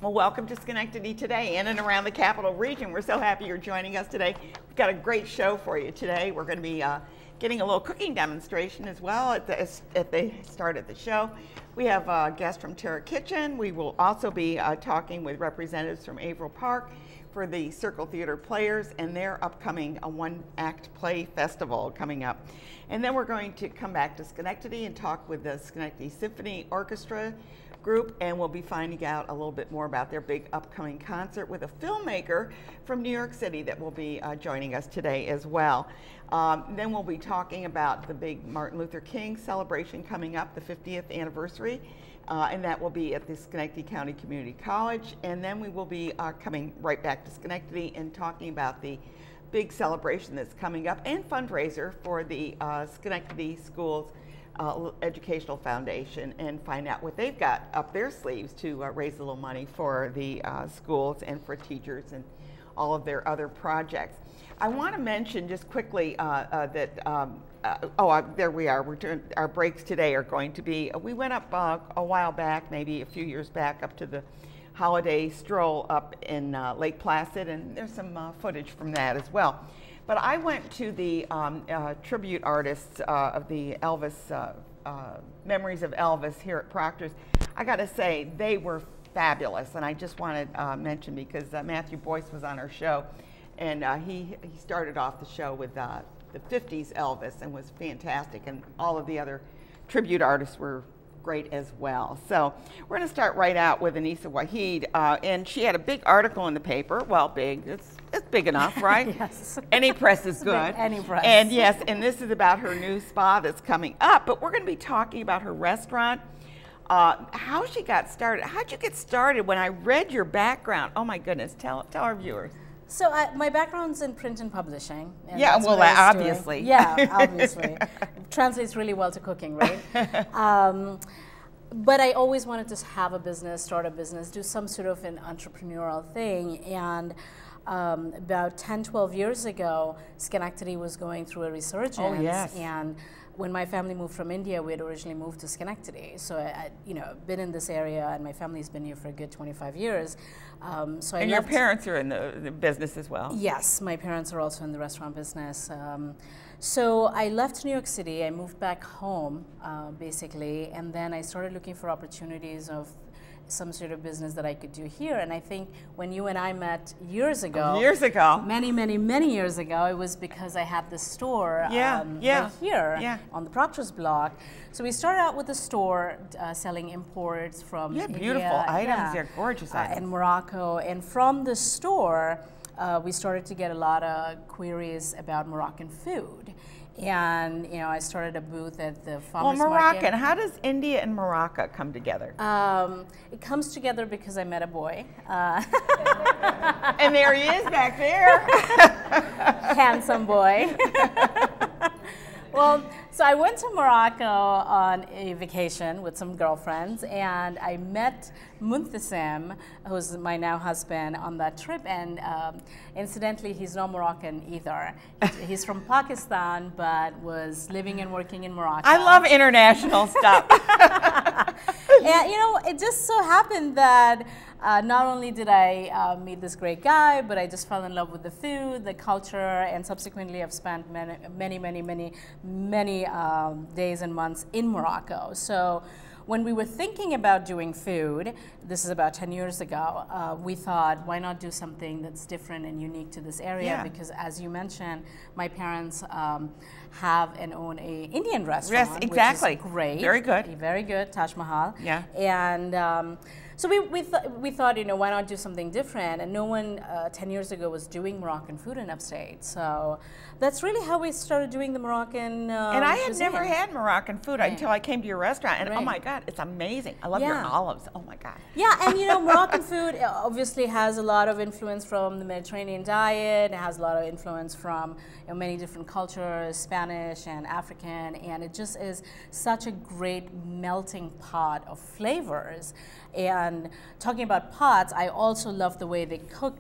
Well, welcome to Schenectady Today, in and around the Capital Region. We're so happy you're joining us today. We've got a great show for you today. We're going to be getting a little cooking demonstration as well at the start of the show. We have a guest from Terra Kitchen. We will also be talking with representatives from Averill Park for the Circle Theater Players and their upcoming one-act play festival coming up. And then we're going to come back to Schenectady and talk with the Schenectady Symphony Orchestra group, and we'll be finding out a little bit more about their big upcoming concert with a filmmaker from New York City that will be joining us today as well. Then we'll be talking about the big Martin Luther King celebration coming up, the 50th anniversary, and that will be at the Schenectady County Community College. And then we will be coming right back to Schenectady and talking about the big celebration that's coming up and fundraiser for the Schenectady Schools Educational Foundation, and find out what they've got up their sleeves to raise a little money for the schools and for teachers and all of their other projects. I want to mention just quickly that, there we are. We're doing, our breaks today are going to be, we went up a while back, maybe a few years back, up to the holiday stroll up in Lake Placid, and there's some footage from that as well. But I went to the tribute artists of the Elvis, Memories of Elvis here at Proctor's. I got to say, they were fabulous, and I just want to mention, because Matthew Boyce was on our show, and he started off the show with the 50s Elvis and was fantastic, and all of the other tribute artists were great as well. So we're going to start right out with Anissa Waheed, and she had a big article in the paper. Well, big, it's big enough, right? Yes. Any press is good. Any press. And yes, and this is about her new spa that's coming up, but we're going to be talking about her restaurant, how she got started. How'd you get started? When I read your background, oh my goodness, tell our viewers. So my background's in print and publishing. And yeah, well, obviously. Yeah, obviously. Translates really well to cooking, right? But I always wanted to have a business, start a business, do some sort of an entrepreneurial thing. And about 10, 12 years ago, Schenectady was going through a resurgence. Oh, yes. And when my family moved from India, we had originally moved to Schenectady. So I been in this area, and my family's been here for a good 25 years. And your parents are in the business as well? Yes, my parents are also in the restaurant business. So I left New York City, I moved back home, basically, and then I started looking for opportunities of some sort of business that I could do here. And I think when you and I met years ago, many, many, many years ago, it was because I had this store right here on the Proctor's block. So we started out with the store selling imports from India, beautiful items. They're gorgeous items. And Morocco. And from the store, we started to get a lot of queries about Moroccan food. And I started a booth at the farmers market. Well, Moroccan. How does India and Morocco come together? It comes together because I met a boy. And there he is back there. Handsome boy. Well, so I went to Morocco on a vacation with some girlfriends, and I met Muntasim, who's my now husband, on that trip. And incidentally, he's not Moroccan either. He's from Pakistan, but was living and working in Morocco. I love international stuff. And it just so happened that not only did I meet this great guy, but I just fell in love with the food, the culture, and subsequently I've spent many days and months in Morocco. So when we were thinking about doing food, this is about 10 years ago, we thought, why not do something that's different and unique to this area? Yeah. Because as you mentioned, my parents have and own a Indian restaurant. Yes, exactly. Which is great. Very good. Very good, Taj Mahal. Yeah. And so we thought, why not do something different? And no one 10 years ago was doing Moroccan food in upstate. So that's really how we started doing the Moroccan And I had cuisine. never had Moroccan food until I came to your restaurant. And oh my God, it's amazing. I love your olives. Oh my God. Yeah, and Moroccan food obviously has a lot of influence from the Mediterranean diet. It has a lot of influence from many different cultures, Spanish and African. And it just is such a great melting pot of flavors. And talking about pots, I also love the way they cook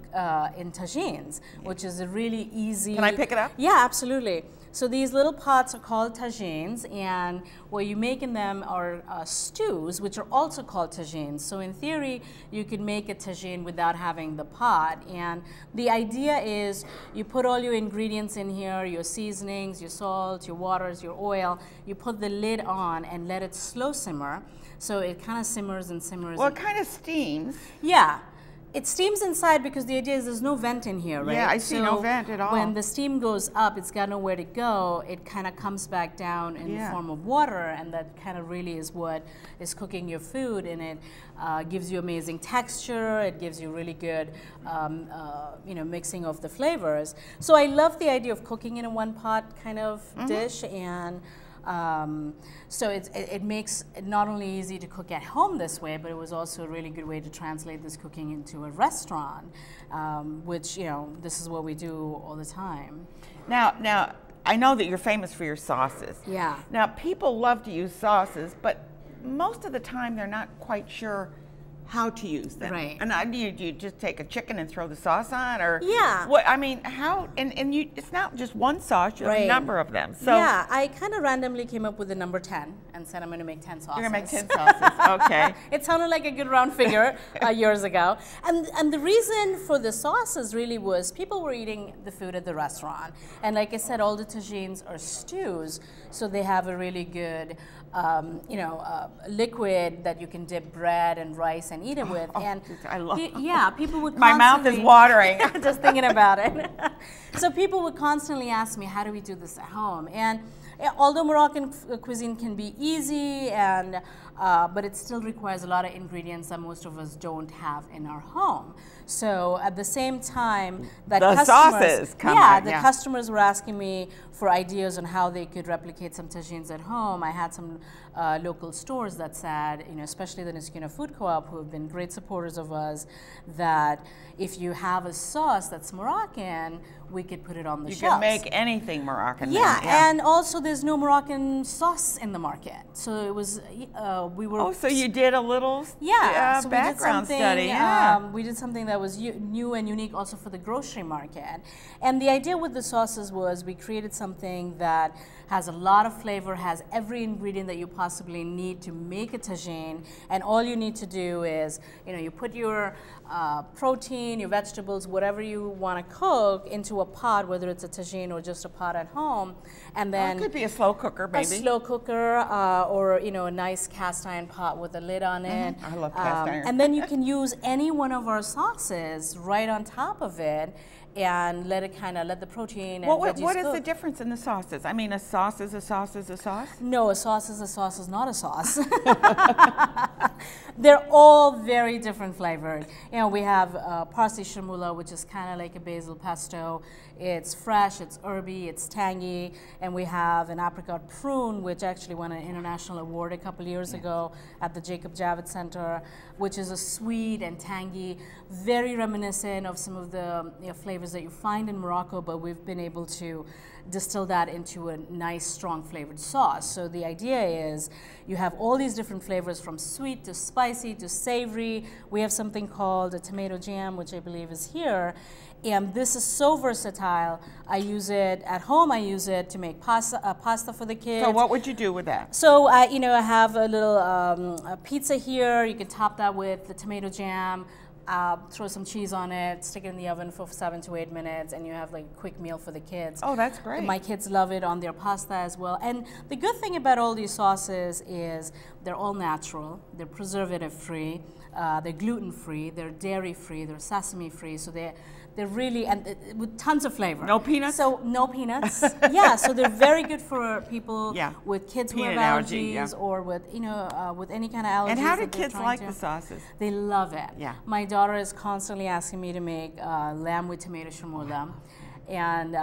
in tagines, which is a really easy. Can I pick it up? Yeah, absolutely. So these little pots are called tagines, and what you make in them are stews, which are also called tagines. So in theory, you can make a tagine without having the pot. And the idea is you put all your ingredients in here, your seasonings, your salt, your waters, your oil. You put the lid on and let it slow simmer. So it kind of simmers and simmers. Well, it kind of steams. Yeah. It steams inside because the idea is there's no vent in here, right? Yeah, I see no vent at all. When the steam goes up, it's got nowhere to go. It kind of comes back down in the form of water, and that kind of really is what is cooking your food, and it gives you amazing texture. It gives you really good, mixing of the flavors. So I love the idea of cooking in a one-pot kind of dish, and so it makes it not only easy to cook at home this way, but it was also a really good way to translate this cooking into a restaurant, which, this is what we do all the time. Now, I know that you're famous for your sauces. Yeah. Now, people love to use sauces, but most of the time they're not quite sure how to use them. Right. And do you just take a chicken and throw the sauce on, or yeah? What I mean, how? And you, it's not just one sauce; you have a number of them. So yeah, I kind of randomly came up with the number 10 and said I'm going to make 10 sauces. You're going to make 10 sauces. Okay. It sounded like a good round figure years ago, and the reason for the sauces really was people were eating the food at the restaurant, and like I said, all the tagines are stews, so they have a really good liquid that you can dip bread and rice and eat it with. And I love people would my mouth is watering just thinking about it. So people would constantly ask me, how do we do this at home? And although Moroccan cuisine can be easy, and but it still requires a lot of ingredients that most of us don't have in our home. So at the same time that customers were asking me for ideas on how they could replicate some tagines at home, I had some local stores that said, especially the Niskuna Food Co-op, who have been great supporters of us, that if you have a sauce that's Moroccan, we could put it on the shelves. You can make anything Moroccan. Yeah, and also there's no Moroccan sauce in the market. So it was, we were... Oh, so you did a little so background study. We did something that was new and unique also for the grocery market. And the idea with the sauces was we created something that has a lot of flavor, has every ingredient that you possibly need to make a tagine, and all you need to do is, you put your protein, your vegetables, whatever you want to cook into a pot, whether it's a tagine or just a pot at home, and then it could be a slow cooker, maybe. A slow cooker, or a nice cast iron pot with a lid on it. I love cast iron. And then you can use any one of our sauces right on top of it, and let the protein and veggies what is cook. the difference in the sauces? I mean, a sauce is a sauce is a sauce? No, a sauce is not a sauce. They're all very different flavored. We have parsley chermoula, which is kind of like a basil pesto. It's fresh, it's herby, it's tangy, and we have an apricot prune, which actually won an international award a couple years ago at the Jacob Javits Center, which is a sweet and tangy, very reminiscent of some of the flavors that you find in Morocco, but we've been able to distill that into a nice, strong flavored sauce. So the idea is you have all these different flavors, from sweet to spicy to savory. We have something called a tomato jam, which I believe is here. And this is so versatile. I use it at home. I use it to make pasta for the kids. So what would you do with that? So I have a little a pizza here. You can top that with the tomato jam. Throw some cheese on it, stick it in the oven for 7 to 8 minutes, and you have like a quick meal for the kids. Oh, that's great. My kids love it on their pasta as well. And the good thing about all these sauces is they're all natural, they're preservative free, they're gluten free, they're dairy free, they're sesame free, so they're really, and with tons of flavor. No peanuts? So no peanuts. Yeah, so they're very good for people with kids who have allergies, or with with any kind of allergies. And how do kids like the sauces? They love it. Yeah. My daughter is constantly asking me to make lamb with tomato chermoula. and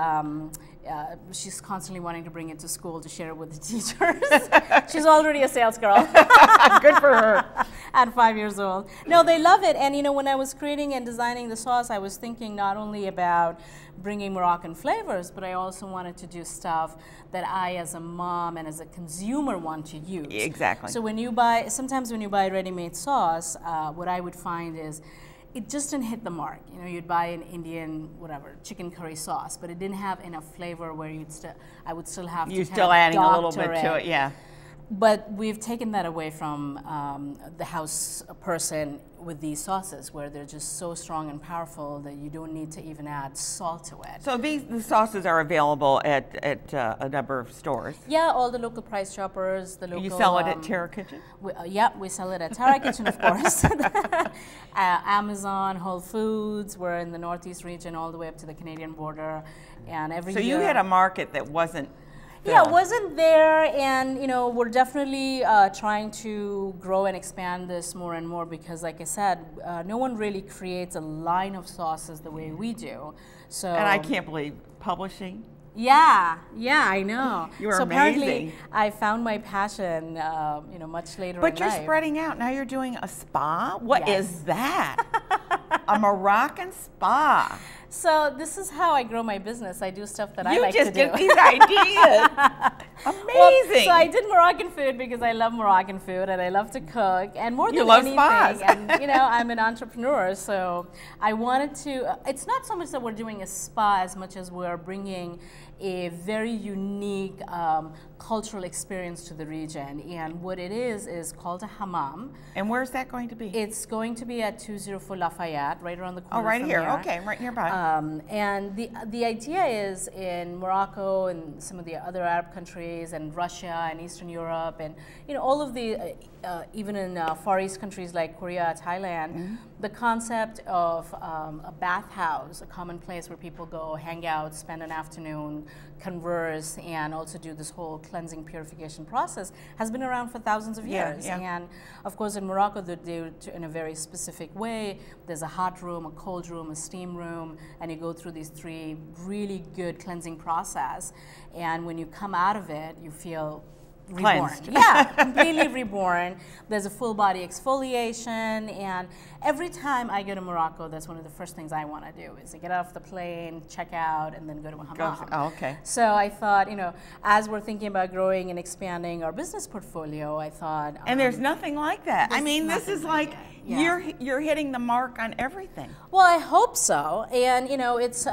she's constantly wanting to bring it to school to share it with the teachers. She's already a sales girl. Good for her. At 5 years old. No, they love it. And you know, when I was creating and designing the sauce, I was thinking not only about bringing Moroccan flavors, but I also wanted to do stuff that I, as a mom and as a consumer, want to use. Exactly. So when you buy, sometimes when you buy ready-made sauce, what I would find is it just didn't hit the mark. You know, you'd buy an Indian, whatever, chicken curry sauce, but it didn't have enough flavor where I would still have to You're still adding a little bit to it, yeah. But we've taken that away from the house person with these sauces, where they're just so strong and powerful that you don't need to even add salt to it. So the sauces are available at a number of stores? Yeah, all the local Price Choppers, the local... You sell it at Terra Kitchen? Yeah, we sell it at Terra Kitchen, of course. Amazon, Whole Foods, we're in the Northeast region all the way up to the Canadian border. And every year... So you had a market that wasn't... Yeah, it wasn't there, and you know, we're definitely trying to grow and expand this more and more because, like I said, no one really creates a line of sauces the way we do. So, and I can't believe publishing. Yeah, I know. You are so amazing. Apparently, I found my passion, you know, much later in life. But you're spreading out. Now you're doing a spa? What Yes. is that? A Moroccan spa. So this is how I grow my business. I do stuff that I like to do. You just get these ideas. Amazing. Well, so I did Moroccan food because I love Moroccan food and I love to cook. And more than anything, spas. and you know, I'm an entrepreneur, so I wanted to. It's not so much that we're doing a spa as much as we're bringing a very unique cultural experience to the region. And what it is called a hammam. And where's that going to be? It's going to be at 204 Lafayette, right around the corner. Oh, right from here. here. Okay, right nearby. And the idea is in Morocco and some of the other Arab countries and Russia and Eastern Europe and you know all of the even in Far East countries like Korea, Thailand, the concept of a bathhouse, a common place where people go hang out, spend an afternoon, converse, and also do this whole cleansing purification process has been around for thousands of years. Yeah. And of course in Morocco they do it in a very specific way. There's a hot room, a cold room, a steam room, and you go through these three really good cleansing process. And when you come out of it, you feel reborn. Cleansed. Yeah, completely reborn. There's a full body exfoliation, and every time I go to Morocco, that's one of the first things I want to do is to get off the plane, check out, and then go to a hammam. Oh, okay. So I thought, you know, as we're thinking about growing and expanding our business portfolio, I thought... And there's nothing like that. I mean, this is like, Yeah. you're hitting the mark on everything. Well, I hope so. And, you know, it's...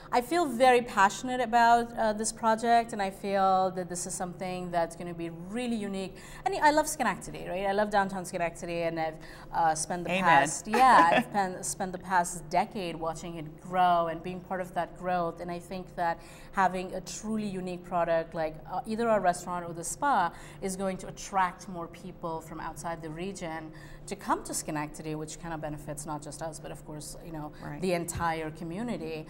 I feel very passionate about this project, and I feel that this is something that's going to be really unique. And I love Schenectady, right? I love downtown Schenectady, and I've spent the I've spent the past decade watching it grow and being part of that growth. And I think that having a truly unique product like either our restaurant or the spa is going to attract more people from outside the region to come to Schenectady, which kind of benefits not just us, but of course, you know, the entire community.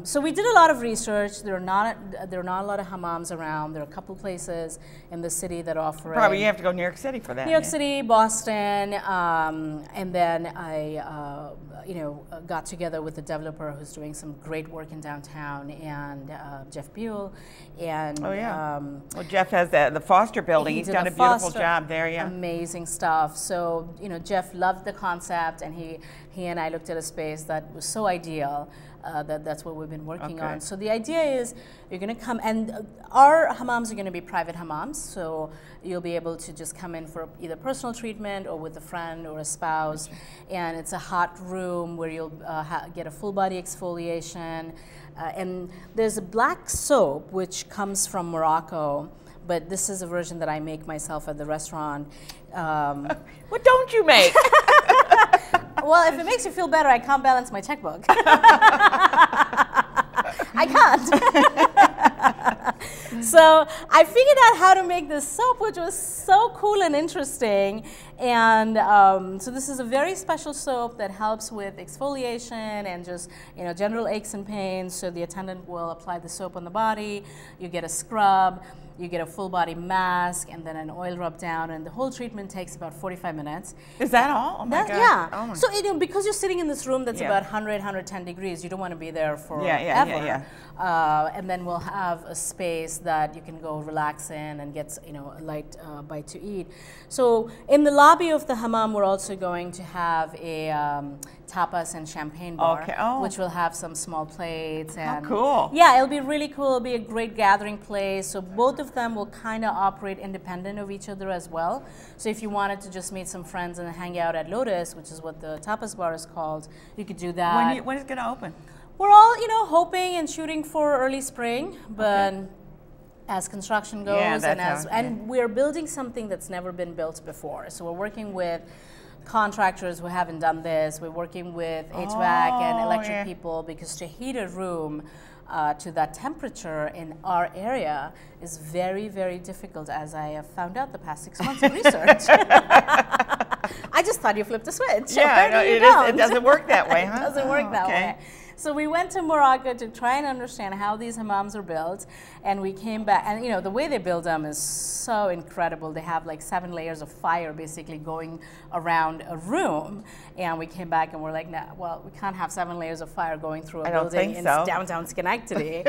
So we did a lot of research. There are not a lot of hammams around. There are a couple places in the city that offer Probably you have to go to New York City for that. New York City, Boston, and then I, you know, got together with a developer who's doing some great work in downtown, and Jeff Buell, and well, Jeff has the Foster building. He's done a beautiful job there. Yeah, amazing stuff. So you know, Jeff loved the concept, and he and I looked at a space that was so ideal. That's what we've been working on. So the idea is you're going to come, and our hammams are going to be private hammams. So you'll be able to just come in for either personal treatment or with a friend or a spouse. And it's a hot room where you'll get a full body exfoliation. And there's a black soap which comes from Morocco, but this is a version that I make myself at the restaurant. What don't you make? Well, if it makes you feel better, I can't balance my checkbook. I can't. So I figured out how to make this soap, which was so cool and interesting. And so this is a very special soap that helps with exfoliation and just, general aches and pains. So the attendant will apply the soap on the body, you get a scrub, you get a full body mask, and then an oil rub down, and the whole treatment takes about 45 minutes. Is that all? Oh my God. Yeah. Oh my. So because you're sitting in this room that's about 100, 110 degrees, you don't want to be there forever. And then we'll have a space that you can go relax in and get a light bite to eat. So in the lobby of the hammam, we're also going to have a tapas and champagne bar, which will have some small plates. And cool. Yeah, it'll be really cool. It'll be a great gathering place. So both of them will kind of operate independent of each other as well. So if you wanted to just meet some friends and hang out at Lotus, which is what the tapas bar is called, you could do that. When is it going to open? We're all, hoping and shooting for early spring, but as construction goes, and we're building something that's never been built before. So we're working with contractors who haven't done this. We're working with HVAC and electric people, because to heat a room to that temperature in our area is very, very difficult, as I have found out the past 6 months of research. I just thought you flipped a switch. Yeah, no, it doesn't work that way, huh? It doesn't work that way. So we went to Morocco to try and understand how these hammams are built, and we came back, and the way they build them is so incredible. They have like 7 layers of fire basically going around a room, and we came back and we're like, no, well, we can't have 7 layers of fire going through a building in downtown Schenectady.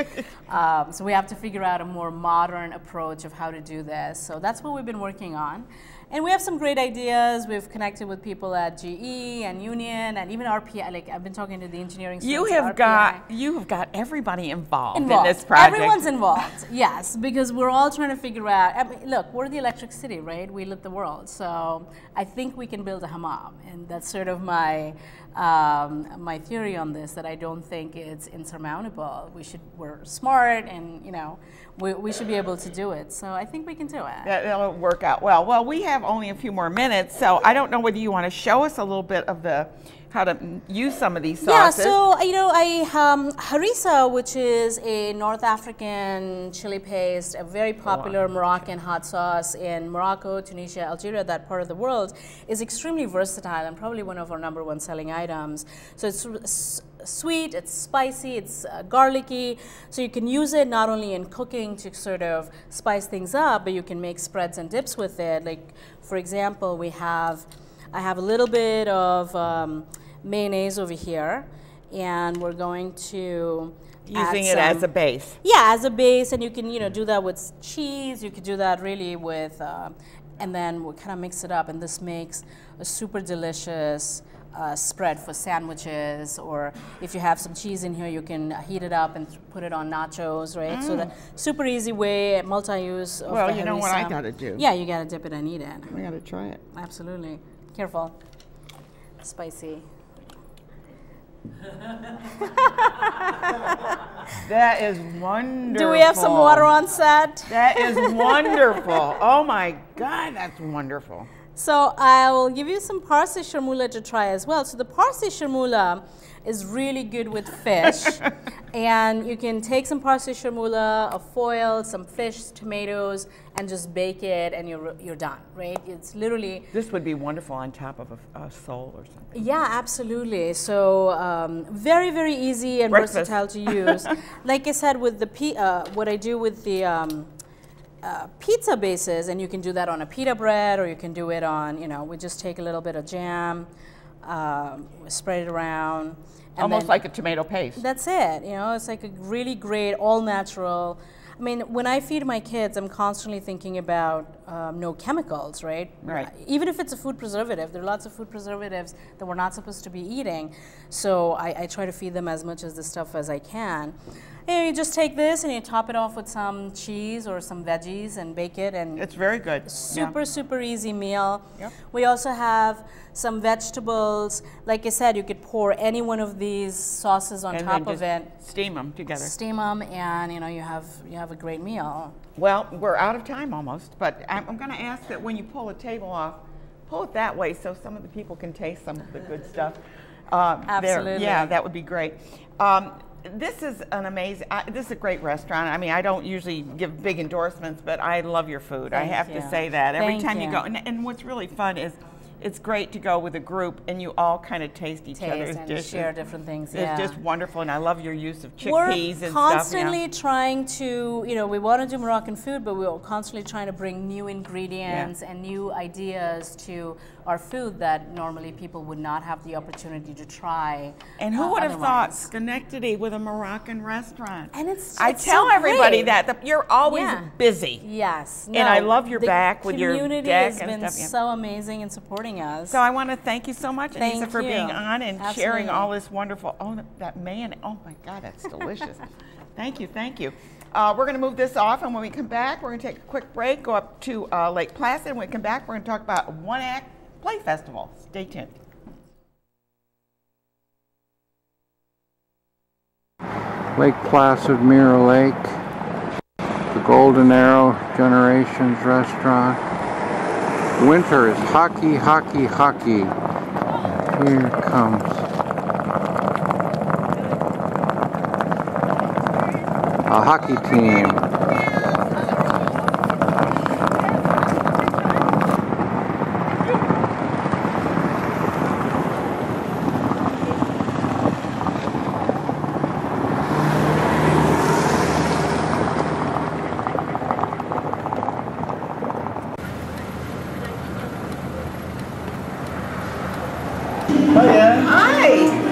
So we have to figure out a more modern approach of how to do this. So that's what we've been working on. And we have some great ideas. We've connected with people at GE and Union and even RPI. Like, I've been talking to the engineering students at RPI. You have got everybody involved in this project. Everyone's involved, yes, because we're all trying to figure out. I mean, look, we're the electric city, right? We lit the world. So I think we can build a hammam. And that's sort of my my theory on this, that I don't think it's insurmountable. We're smart, and we should be able to do it. So I think we can do it. That'll work out well. Well, we have only a few more minutes, so I don't know whether you want to show us a little bit of how to use some of these sauces. Yeah, so harissa, which is a North African chili paste, a very popular Moroccan hot sauce in Morocco, Tunisia, Algeria, that part of the world, is extremely versatile and probably one of our #1 selling items. So it's sweet, it's spicy, it's garlicky, so you can use it not only in cooking to sort of spice things up, but you can make spreads and dips with it. Like, for example, I have a little bit of mayonnaise over here, and we're going to using it as a base. Yeah, as a base, and you can do that with cheese. You could do that really with, and then we'll kind of mix it up, and this makes a super delicious spread for sandwiches, or if you have some cheese in here, you can heat it up and put it on nachos, right? So the super easy way, multi-use. Well, you know what I gotta do? Yeah, you gotta dip it and eat it. We gotta try it. Absolutely. Careful. Spicy. That is wonderful. Do we have some water on set? That is wonderful. Oh my God, that's wonderful. So I will give you some parsley sharmula to try as well. So the parsley sharmula is really good with fish. And you can take some parsley sharmula, a foil, some fish, tomatoes, and just bake it, and you're done, right? It's literally... This would be wonderful on top of a sole or something. Yeah, absolutely. So very, very easy and versatile to use. Like I said, with the what I do with the pizza bases, and you can do that on a pita bread, or you can do it on, we just take a little bit of jam, spread it around. Almost like a tomato paste. That's it. It's like a really great, all natural. I mean, when I feed my kids, I'm constantly thinking about no chemicals, right? Right. Even if it's a food preservative, there are lots of food preservatives that we're not supposed to be eating. So I try to feed them as much of this stuff as I can. And you just take this and you top it off with some cheese or some veggies and bake it, and it's very good. Super easy meal. Yep. We also have some vegetables. Like I said, you could pour any one of these sauces on top of it. Steam them together. Steam them, and you have a great meal. Well, we're out of time almost, but I'm going to ask that when you pull a table off, pull it that way so some of the people can taste some of the good stuff. Absolutely. Yeah, that would be great. This is an amazing, this is a great restaurant. I mean, I don't usually give big endorsements, but I love your food. I have to say that. Every time you go, and what's really fun is it's great to go with a group and you all kind of taste each other's and dishes. share different things. It's just wonderful, and I love your use of chickpeas We're and stuff. constantly trying to, we want to do Moroccan food, but we're constantly trying to bring new ingredients and new ideas to our food that normally people would not have the opportunity to try. And who would have thought otherwise. Schenectady with a Moroccan restaurant? And I tell everybody that you're always busy. Yes. And I love your back with your deck and stuff. The community has been so amazing in supporting us. So I want to thank you so much, Anissa, for being on and sharing all this wonderful, that mayonnaise. Oh my God, that's delicious. Thank you, thank you. We're going to move this off, and when we come back, we're going to take a quick break, go up to Lake Placid, and when we come back, we're going to talk about a one-act play festival. Stay tuned. Lake Placid, Mirror Lake, the Golden Arrow Generations Restaurant. Winter is hockey, hockey, hockey. Here comes a hockey team.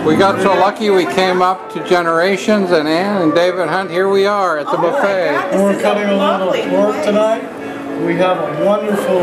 We got so lucky we came up to Generations, and Ann and David Hunt, here we are at the buffet. And we're cutting a little pork tonight. We have a wonderful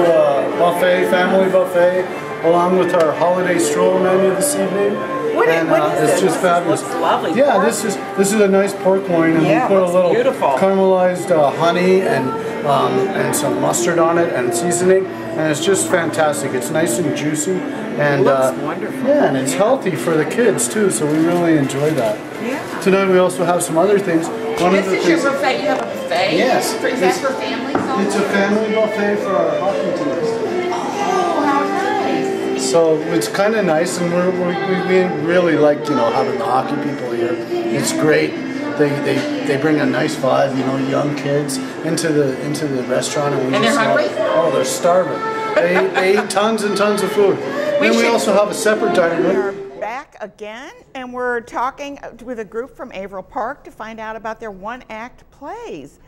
buffet, family buffet, along with our holiday stroll menu this evening. What is it's just fabulous. Looks lovely. Yeah, this is a nice pork loin, and we put a little caramelized honey and some mustard on it and seasoning, and it's just fantastic. It's nice and juicy, and it looks wonderful. Yeah, and it's healthy for the kids too, so we really enjoy that. Yeah. Tonight we also have some other things. This is your buffet. You have a buffet. Yes. Is that for families? It's a family buffet for our hockey teams. Oh, how nice! So it's kind of nice, and we really like having the hockey people here. It's great. They bring a nice vibe, young kids into the restaurant, and they're hungry. Oh, they're starving. They eat tons and tons of food. Then we also have a separate dining room. We are back again, and we're talking with a group from Averill Park to find out about their one-act plays.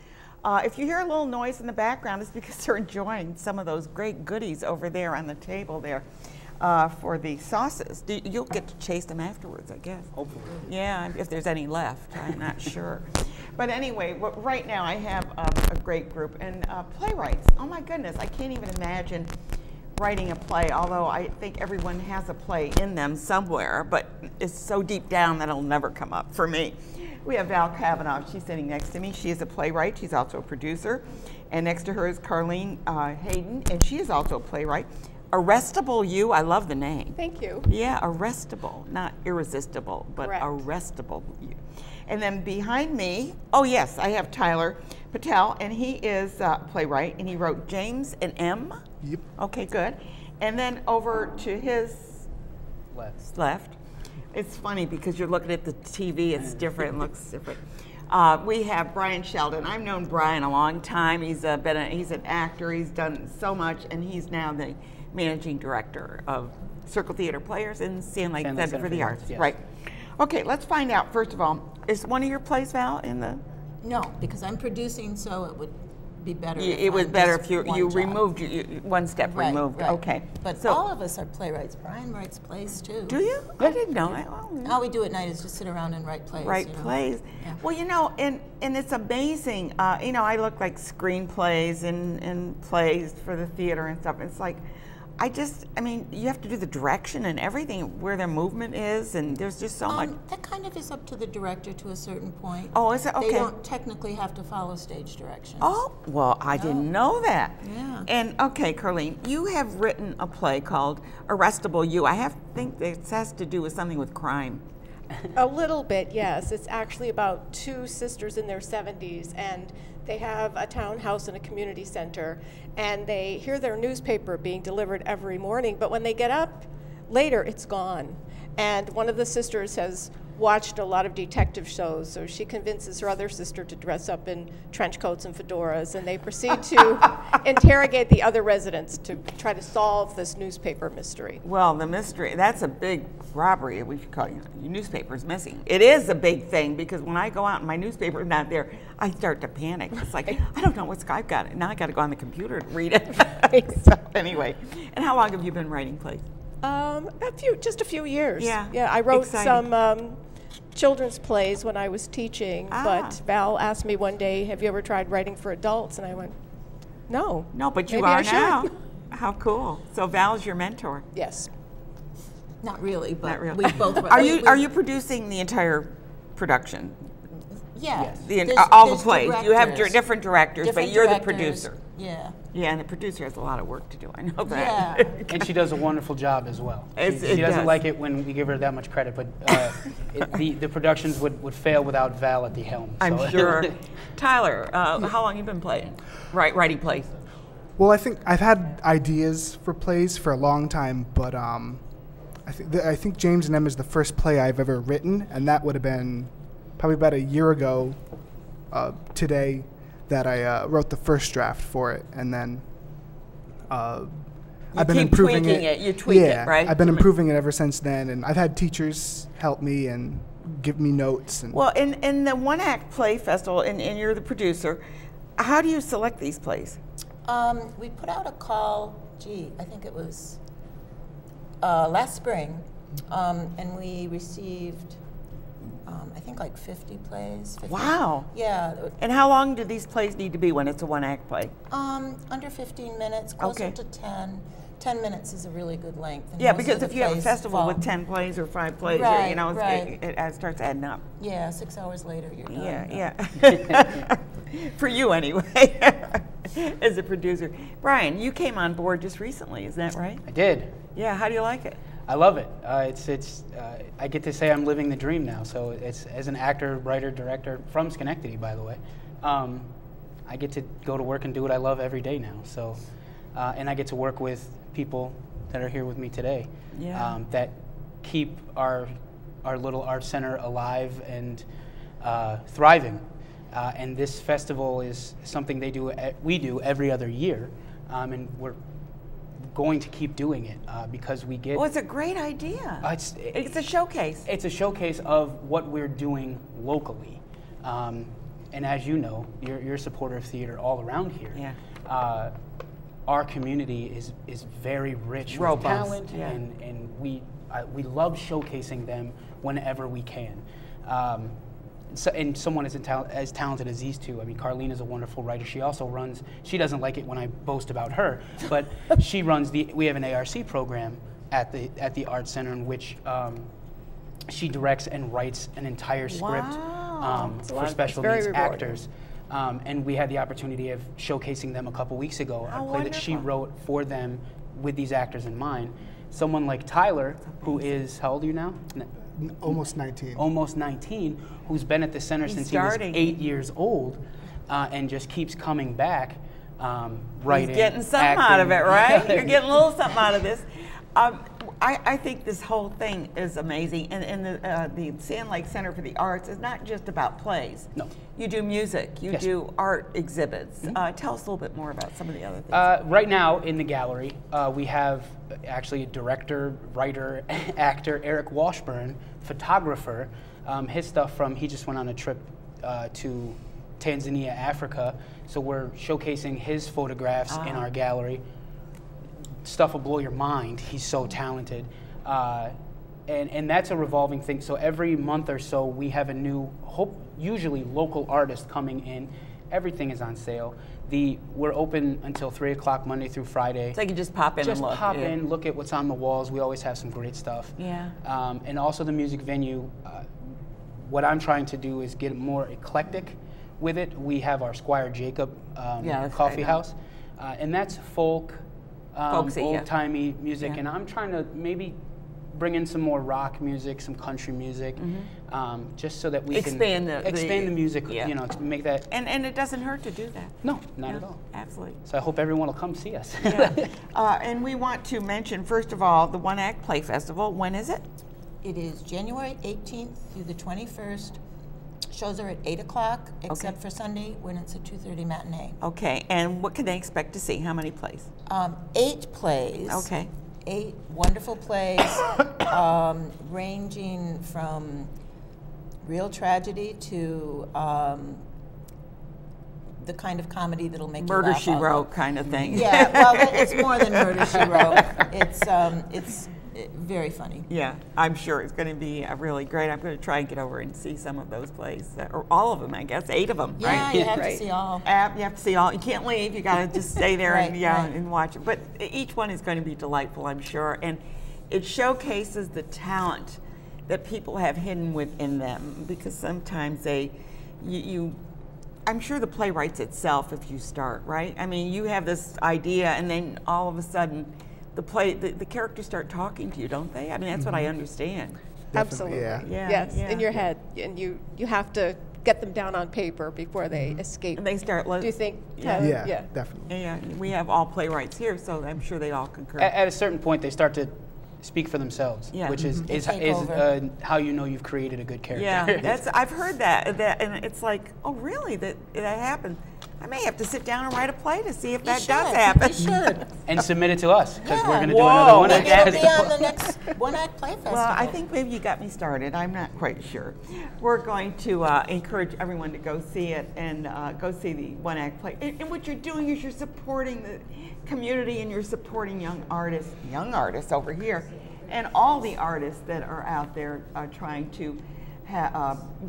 If you hear a little noise in the background, it's because they're enjoying some of those great goodies over there on the table there for the sauces. You'll get to chase them afterwards, I guess. Hopefully. Yeah, if there's any left. I'm not sure. But anyway, right now I have a great group, and playwrights. Oh my goodness, I can't even imagine writing a play, although I think everyone has a play in them somewhere, but it's so deep down that it'll never come up for me. We have Val Kavanaugh. She's sitting next to me. She is a playwright. She's also a producer. And next to her is Carlene Hayden, and she is also a playwright. Arrestable You, I love the name. Thank you. Yeah, Arrestable, not irresistible, but Correct. Arrestable You. And then behind me, oh yes, I have Tyler Patel, and he is a playwright, and he wrote James and M. Yep. Okay, good. And then over to his left. It's funny because you're looking at the TV, it's different, it looks different. We have Brian Sheldon. I've known Brian a long time. He's an actor, he's done so much, and he's now the managing director of Circle Theater Players and Sand Lake Center for the Arts. Yes. Right. Okay, let's find out, first of all, is one of your plays, Val, in the? No, because I'm producing, so it would be better. It was better if you removed one step removed. Right. Okay. But so, all of us are playwrights. Brian writes plays too. do you? I didn't know. All we do at night is just sit around and write plays. Write plays. Yeah. Well, and it's amazing. I look like screenplays and plays for the theater and stuff. It's like, you have to do the direction and everything, where their movement is, and there's just so much. That kind of is up to the director to a certain point. Oh, is it? Okay. They don't technically have to follow stage directions. Oh, well, I didn't know that. Yeah. And, okay, Carlene, you have written a play called Arrestable You. I think this has to do with something with crime. A little bit, yes. It's actually about two sisters in their 70s, and they have a townhouse and a community center, and they hear their newspaper being delivered every morning, but when they get up later, it's gone. And one of the sisters has watched a lot of detective shows, so she convinces her other sister to dress up in trench coats and fedoras, and they proceed to interrogate the other residents to try to solve this newspaper mystery. Well, the mystery, that's a big robbery. We should call it, your newspaper's missing. It is a big thing, because when I go out and my newspaper is not there, I start to panic. It's like, I don't know what's, I've got it. Now I got to go on the computer to read it. So anyway, and how long have you been writing plays? Just a few years. Yeah. Yeah, I wrote Exciting. some children's plays when I was teaching, but Val asked me one day, have you ever tried writing for adults? And I went, no. No, but you Maybe I are should. now. How cool. So Val's your mentor. Yes. Not really, but Not really. we both. Are you producing the entire production? Yeah. All the plays. You have different directors, but Different you're the directors. producer. Yeah. Yeah, and the producer has a lot of work to do. I know that. Yeah. And she does a wonderful job as well. She It doesn't does. like it when we give her that much credit, but the productions would fail without Val at the helm. I'm so. sure. Tyler, how long you been writing plays? Well, I think I've had ideas for plays for a long time, but I think James and Emma is the first play I've ever written, and that would have been probably about a year ago today that I wrote the first draft for it, and then I've been keep improving tweaking it. You tweak yeah, it, right? I've been improving it ever since then, and I've had teachers help me and give me notes. And Well, in the One Act Play Festival, and you're the producer, how do you select these plays? We put out a call, I think it was last spring, and we received, I think, like 50 plays. 50. Wow. Yeah. And how long do these plays need to be when it's a one-act play? Under 15 minutes, closer Okay. to 10. 10 minutes is a really good length. And Yeah, most of because the if you have a plays festival fall- with 10 plays or 5 plays, Right, it's- right. it starts adding up. Yeah, 6 hours later, you're done. Yeah. For you anyway, as a producer. Brian, you came on board just recently, is that right? I did. Yeah, how do you like it? I love it. I get to say I'm living the dream now. So it's as an actor, writer, director from Schenectady, by the way. I get to go to work and do what I love every day now. So, and I get to work with people that are here with me today. Yeah. That keep our little art center alive and thriving. And this festival is something we do every other year, and we're going to keep doing it because we get. Well, it's a great idea. It's a showcase. It's a showcase of what we're doing locally, and as you know, you're a supporter of theater all around here. Yeah. Our community is very rich Robust, with talent, yeah. and we love showcasing them whenever we can. And someone as talented as these two. I mean, Carlene is a wonderful writer. She also runs. She doesn't like it when I boast about her, but she runs we have an ARC program at the Art Center in which she directs and writes an entire script for special needs actors. And we had the opportunity of showcasing them a couple weeks ago. How a play that she wonderful. wrote for them with these actors in mind. Someone like Tyler, who is, how old are you now? almost 19. Almost 19, who's been at the center since he was 8 years old, and just keeps coming back, writing, He's getting something acting. out of it, right? You're getting a little something out of this. I think this whole thing is amazing, and the Sand Lake Center for the Arts is not just about plays. No. You do music, you Yes. do art exhibits. Tell us a little bit more about some of the other things. Right now in the gallery, we have actually a director, writer, actor, Eric Washburn, photographer. His stuff he just went on a trip to Tanzania, Africa, so we're showcasing his photographs in our gallery. Stuff will blow your mind. He's so talented. And that's a revolving thing. So every month or so, we have a new, usually local artist coming in. Everything is on sale. We're open until 3 o'clock Monday through Friday. So you can just pop in and look. Just pop in, look at what's on the walls. We always have some great stuff. Yeah. And also the music venue. What I'm trying to do is get more eclectic with it. We have our Squire Jacob coffee house. And that's folk, Folksy, yeah. old-timey music. Yeah. And I'm trying to maybe bring in some more rock music, some country music, just so that we Expand can the expand the music, yeah. to make that. And it doesn't hurt to do that. No, not at all. Absolutely. So I hope everyone will come see us. Yeah. And we want to mention, first of all, the One Act Play Festival. When is it? It is January 18th through the 21st. Shows are at 8 o'clock, except for Sunday when it's a 2:30 matinee. Okay, and what can they expect to see? How many plays? 8 plays. Okay. 8 wonderful plays, ranging from real tragedy to the kind of comedy that'll make Murder, you laugh. She Wrote kind of thing. Yeah, well, it's more than Murder, She Wrote. It's very funny. Yeah, I'm sure it's going to be really great. I'm going to try and get over and see some of those plays, or all of them, I guess, 8 of them, Yeah, right? you have to see all. You have to see all. You can't leave. You got to just stay there Right, and right. and watch it. But each one is going to be delightful, I'm sure, and it showcases the talent that people have hidden within them, because sometimes I'm sure the play writes itself if you start, right? I mean, you have this idea, and then all of a sudden, the characters start talking to you, don't they? I mean, that's what I understand. Absolutely. Yeah. Yes, Yeah. in your head, and you have to get them down on paper before they escape. And they start. Do you think? Yeah, definitely. Yeah, we have all playwrights here, so I'm sure they all concur. At a certain point, they start to speak for themselves, Yeah. which is They take over. how you know you've created a good character. Yeah, I've heard that, and it's like, oh, really? That happened? I may have to sit down and write a play to see if that does happen. You should. And submit it to us, because we're Yeah. going to do another one. We're at going to that. be on the next One Act Play Festival. Well, I think maybe you got me started. I'm not quite sure. We're going to encourage everyone to go see it and go see the One Act Play. And what you're doing is you're supporting the community, and you're supporting young artists over here, and all the artists that are out there trying to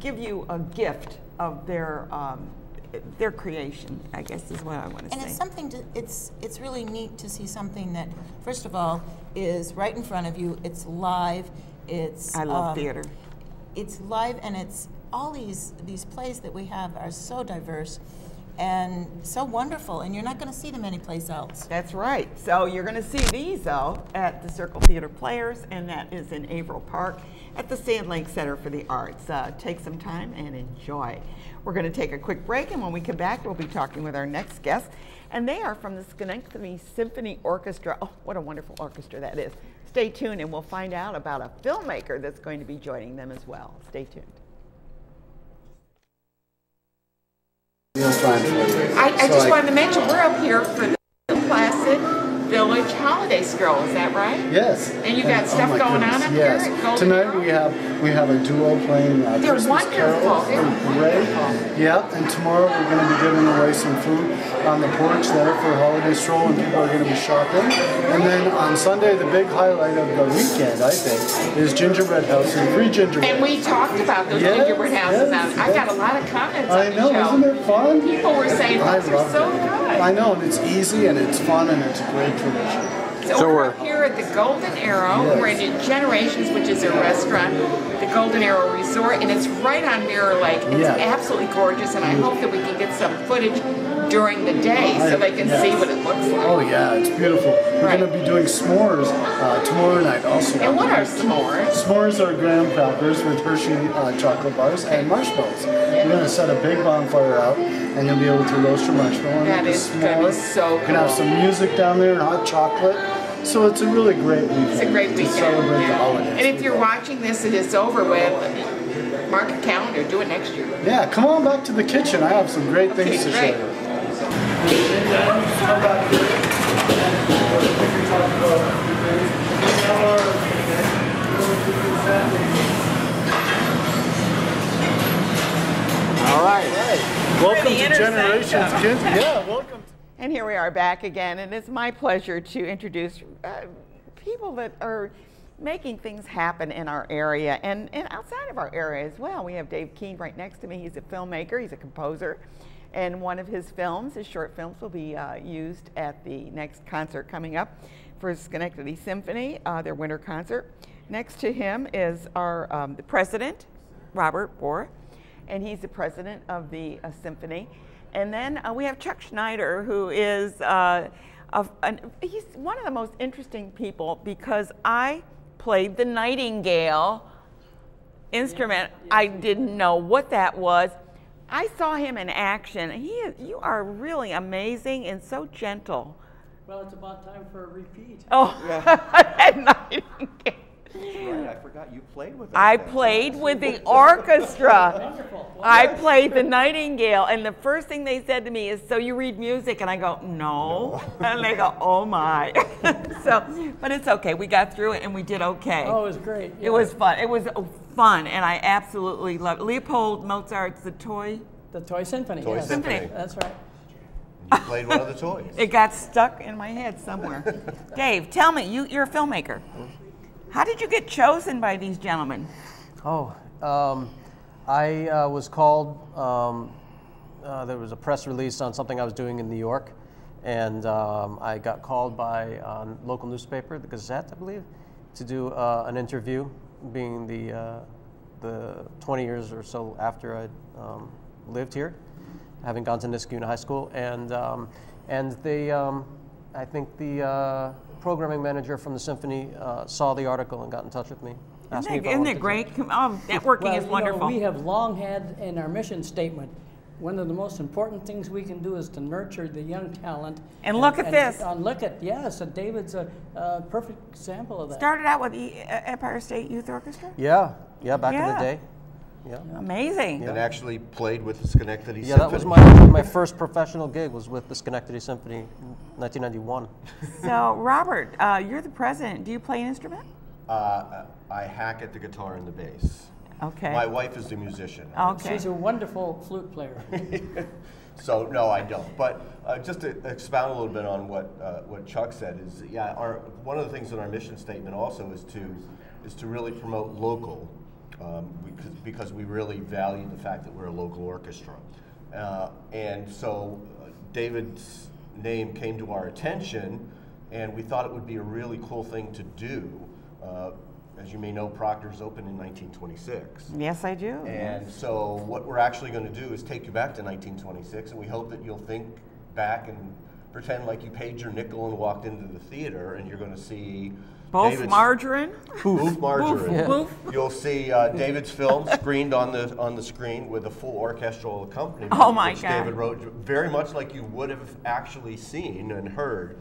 give you a gift of their creation, I guess is what I want to say. And it's something it's really neat to see something that, first of all, is right in front of you. It's live. I love theater. It's live, and it's all these plays that we have are so diverse and so wonderful, and you're not going to see them anyplace else. That's right. So you're going to see these, though, at the Circle Theater Players, and that is in Averill Park at the Sand Lake Center for the Arts. Take some time and enjoy. We're going to take a quick break, and when we come back, we'll be talking with our next guest, and they are from the Schenectady Symphony Orchestra. Oh, what a wonderful orchestra that is. Stay tuned, and we'll find out about a filmmaker that's going to be joining them as well. Stay tuned. I just wanted to mention, we're up here for the Placid Village Holiday Stroll, is that right? Yes. And you got stuff going on up here at Golden Tonight Arrow? we have a duo playing They're Christmas wonderful. carols. They're Great. Yeah, and tomorrow we're going to be giving away some food on the porch there for a holiday stroll, and people are going to be shopping. And then on Sunday, the big highlight of the weekend, I think, is gingerbread house and free gingerbread. And we talked about those Yes, gingerbread houses. yes, I got a lot of comments on I the know, show. isn't it fun? People were saying I those are love so it. good. I know, and it's easy and it's fun and it's a great tradition. So we're here at the Golden Arrow. Yes. We're in Generations, which is a restaurant, the Golden Arrow Resort, and it's right on Mirror Lake. It's Yeah. absolutely gorgeous, and I hope that we can get some footage during the day so they can see what it looks like. Oh yeah, it's beautiful. We're going to be doing s'mores tomorrow night also. And what are s'mores? S'mores are graham crackers with Hershey chocolate bars and marshmallows. We're going to set a big bonfire out, and you'll be able to roast your marshmallow. That and is gonna be so We're going to have cool. some music down there and hot chocolate. So it's a really great weekend. It's a great to weekend. celebrate the Yeah. holidays. And if you're watching this and it's over with, mark a calendar, do it next year. Yeah, come on back to the kitchen. I have some great things to great. show you. All right. Welcome the to intersection. Generations Kids. Yeah, welcome. And here we are back again, and it's my pleasure to introduce people that are making things happen in our area and outside of our area as well. We have Dave Keene right next to me. He's a filmmaker, he's a composer, and one of his films, his short films, will be used at the next concert coming up for Schenectady Symphony, their winter concert. Next to him is our the president, Robert Bohr, and he's the president of the symphony. And then we have Chuck Schneider, who is he's one of the most interesting people because I played the nightingale instrument. I didn't know what that was. I saw him in action. You are really amazing and so gentle. Well, it's about time for a repeat. Oh, that nightingale. Right, I forgot you played with us. I played with the orchestra. I played the Nightingale, and the first thing they said to me is, "So you read music?" And I go, "No." And they go, "Oh my." So, but it's okay. We got through it, and we did okay. Oh, it was great. Yeah. It was fun. It was fun, and I absolutely loved it. Leopold Mozart's The Toy Symphony. Toy yes. Symphony. That's right. You played one of the toys. It got stuck in my head somewhere. Dave, tell me, you're a filmmaker. How did you get chosen by these gentlemen? Oh, I was called, there was a press release on something I was doing in New York, and I got called by a local newspaper, the Gazette, I believe, to do an interview, being the 20 years or so after I lived here, having gone to Niskayuna High School, and they, I think the programming manager from the symphony saw the article and got in touch with me. Isn't it great? Oh, networking is wonderful. We have long had in our mission statement, one of the most important things we can do is to nurture the young talent. And look at this. Look at, yes, and David's a perfect example of that. Started out with the Empire State Youth Orchestra? Yeah, back in the day. Yeah. Amazing. And actually played with the Schenectady Symphony. Yeah, that was my first professional gig was with the Schenectady Symphony in 1991. So, Robert, you're the president. Do you play an instrument? I hack at the guitar and the bass. Okay. My wife is the musician. Okay. She's a wonderful flute player. So no, I don't. But just to expound a little bit on what Chuck said is, one of the things in our mission statement also is to really promote local, because we really value the fact that we're a local orchestra, and so David's name came to our attention, and we thought it would be a really cool thing to do. As you may know, Proctor's opened in 1926. Yes, I do. And so what we're actually going to do is take you back to 1926, and we hope that you'll think back and pretend like you paid your nickel and walked into the theater, and you're going to see Boof Margarine. Boof Margarine. Yeah. Boof. You'll see David's film screened on the screen with a full orchestral accompaniment. Oh my which God. David wrote very much like you would have actually seen and heard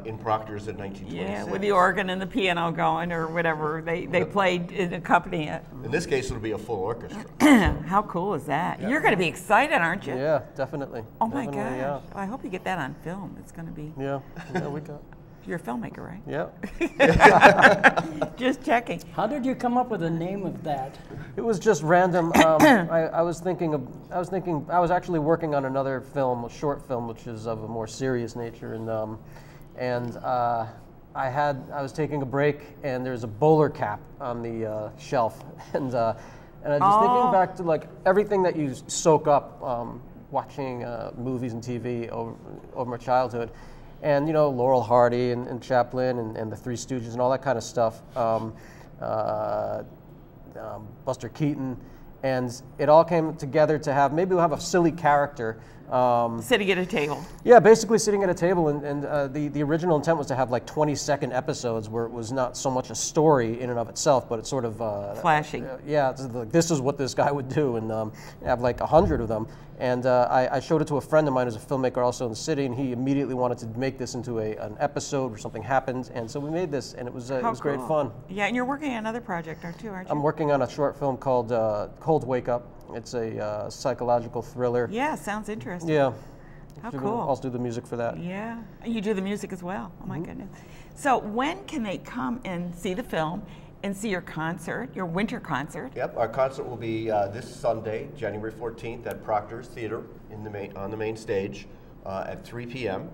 in Proctor's in 1926. Yeah, with the organ and the piano going or whatever they played in accompanying it. In this case, it'll be a full orchestra. How cool is that? Yeah. You're going to be excited, aren't you? Yeah, definitely. Oh my Definitely, gosh. yeah. Well, I hope you get that on film. It's going to be. Yeah, we got. You're a filmmaker, right? Yeah. Just checking. How did you come up with the name of that? It was just random. I was actually working on another film, a short film, which is of a more serious nature, and I was taking a break, and there's a bowler cap on the shelf, and I just thinking back to like everything that you soak up watching movies and TV over my childhood. And Laurel Hardy and Chaplin and the Three Stooges and all that kind of stuff, Buster Keaton, and it all came together to have, maybe we'll have a silly character. Sitting at a table. Yeah, basically sitting at a table, and the original intent was to have like 20-second episodes where it was not so much a story in and of itself, but it's sort of flashing. Yeah, it's like, this is what this guy would do, and have like 100 of them. And I showed it to a friend of mine who's a filmmaker also in the city, and he immediately wanted to make this into an episode where something happened, and so we made this, and it was great fun. Yeah, and you're working on another project, aren't you? I'm working on a short film called Cold Wake Up. It's a psychological thriller. Yeah, sounds interesting. Yeah. How cool. cool. I'll do the music for that. Yeah. You do the music as well. Oh my goodness. So when can they come and see the film and see your concert, your winter concert? Yep, our concert will be this Sunday, January 14th at Proctor's Theater on the main stage at 3 p.m.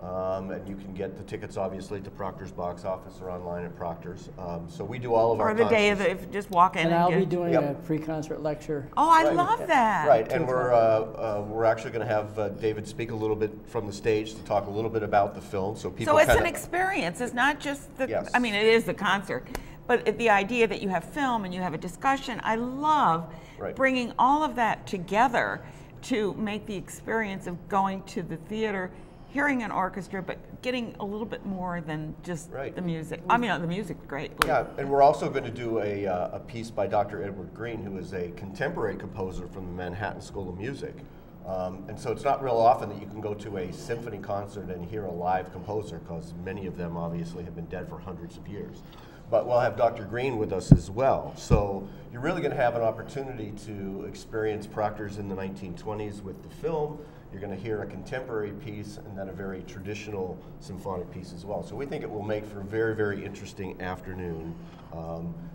And you can get the tickets, obviously, to Proctor's box office or online at Proctor's. So we do all of our Or the day of concerts. the, just walk in And and I'll get be doing a pre-concert lecture. Oh, I love that. Right, and we're actually going to have David speak a little bit from the stage to talk a little bit about the film, so people. So it's an experience. It's not just the. Yes. I mean, it is the concert, but the idea that you have film and you have a discussion. I love bringing all of that together to make the experience of going to the theater, hearing an orchestra, but getting a little bit more than just the music. I mean, the music's great. Yeah, and we're also going to do a piece by Dr. Edward Green, who is a contemporary composer from the Manhattan School of Music. And so it's not real often that you can go to a symphony concert and hear a live composer, because many of them obviously have been dead for hundreds of years. but we'll have Dr. Green with us as well. So you're really going to have an opportunity to experience Proctor's in the 1920s with the film. You're going to hear a contemporary piece and then a very traditional symphonic piece as well. So we think it will make for a very, very interesting afternoon